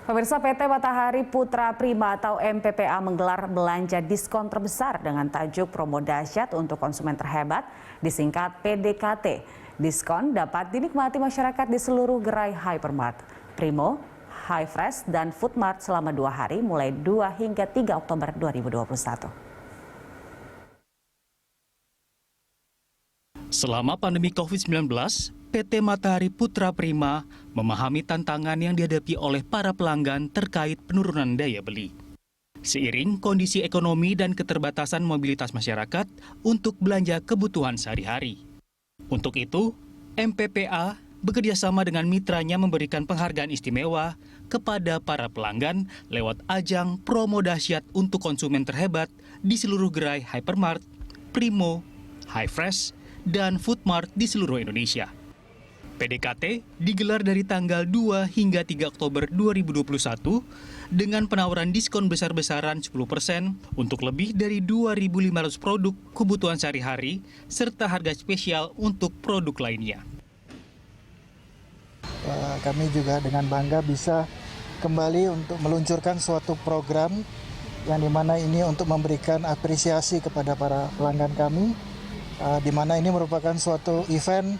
Pemirsa, PT Matahari Putra Prima atau MPPA menggelar belanja diskon terbesar dengan tajuk promo dahsyat untuk konsumen terhebat, disingkat PDKT. Diskon dapat dinikmati masyarakat di seluruh gerai hypermart, Primo, Hi-Fresh, dan Foodmart selama 2 hari mulai 2 hingga 3 Oktober 2021. Selama pandemi COVID-19, PT Matahari Putra Prima memahami tantangan yang dihadapi oleh para pelanggan terkait penurunan daya beli. Seiring kondisi ekonomi dan keterbatasan mobilitas masyarakat untuk belanja kebutuhan sehari-hari. Untuk itu, MPPA bekerjasama dengan mitranya memberikan penghargaan istimewa kepada para pelanggan lewat ajang promo dahsyat untuk konsumen terhebat di seluruh gerai hypermart, Primo, Hi-Fresh, dan Foodmart di seluruh Indonesia. PDKT digelar dari tanggal 2 hingga 3 Oktober 2021 dengan penawaran diskon besar-besaran 10% untuk lebih dari 2.500 produk kebutuhan sehari-hari serta harga spesial untuk produk lainnya. Kami juga dengan bangga bisa kembali untuk meluncurkan suatu program yang dimana ini untuk memberikan apresiasi kepada para pelanggan kami, di mana ini merupakan suatu event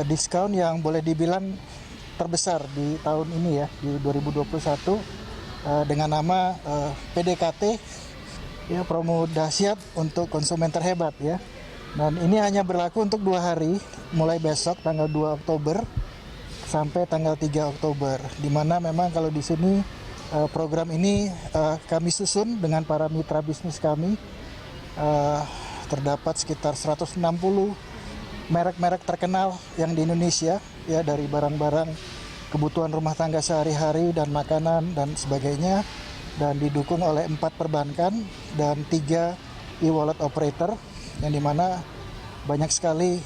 diskon yang boleh dibilang terbesar di tahun ini ya, di 2021 dengan nama PDKT ya, promo dahsyat untuk konsumen terhebat ya. Dan ini hanya berlaku untuk 2 hari mulai besok tanggal 2 Oktober sampai tanggal 3 Oktober, di mana memang kalau di sini program ini kami susun dengan para mitra bisnis kami. Terdapat sekitar 160 merek-merek terkenal yang di Indonesia ya, dari barang-barang kebutuhan rumah tangga sehari-hari dan makanan dan sebagainya, dan didukung oleh 4 perbankan dan 3 e-wallet operator yang dimana banyak sekali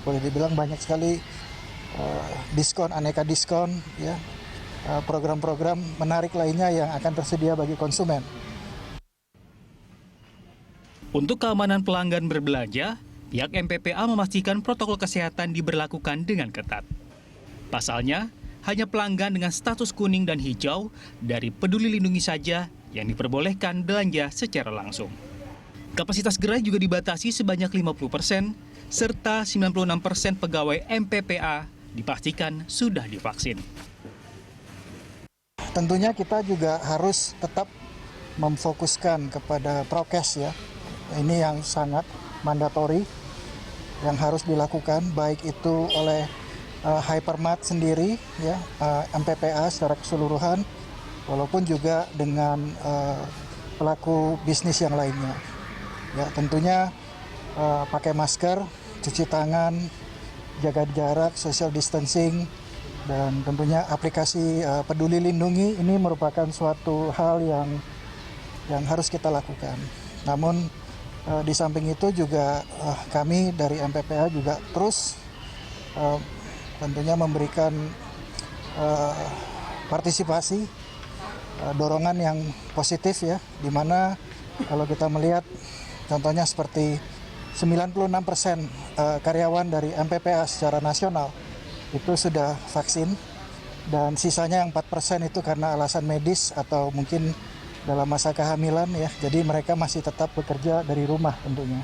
boleh dibilang banyak sekali diskon, aneka diskon ya, program-program menarik lainnya yang akan tersedia bagi konsumen. Untuk keamanan pelanggan berbelanja, pihak MPPA memastikan protokol kesehatan diberlakukan dengan ketat. Pasalnya, hanya pelanggan dengan status kuning dan hijau dari Peduli Lindungi saja yang diperbolehkan belanja secara langsung. Kapasitas gerai juga dibatasi sebanyak 50%, serta 96% pegawai MPPA dipastikan sudah divaksin. Tentunya kita juga harus tetap memfokuskan kepada prokes ya. Ini yang sangat mandatori yang harus dilakukan, baik itu oleh hypermart sendiri ya, MPPA secara keseluruhan, walaupun juga dengan pelaku bisnis yang lainnya. Ya, tentunya pakai masker, cuci tangan, jaga jarak, social distancing, dan tentunya aplikasi Peduli Lindungi ini merupakan suatu hal yang harus kita lakukan. Namun di samping itu juga kami dari MPPA juga terus tentunya memberikan partisipasi, dorongan yang positif ya, di mana kalau kita melihat contohnya seperti 96% karyawan dari MPPA secara nasional itu sudah vaksin, dan sisanya yang 4% itu karena alasan medis atau mungkin dalam masa kehamilan ya, jadi mereka masih tetap bekerja dari rumah tentunya.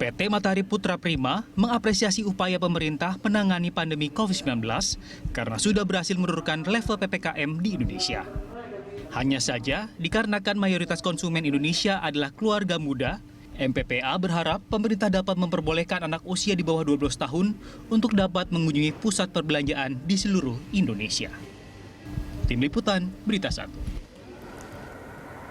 PT Matahari Putra Prima mengapresiasi upaya pemerintah menangani pandemi COVID-19 karena sudah berhasil menurunkan level PPKM di Indonesia. Hanya saja, dikarenakan mayoritas konsumen Indonesia adalah keluarga muda, MPPA berharap pemerintah dapat memperbolehkan anak usia di bawah 12 tahun untuk dapat mengunjungi pusat perbelanjaan di seluruh Indonesia. Tim Liputan, Berita 1.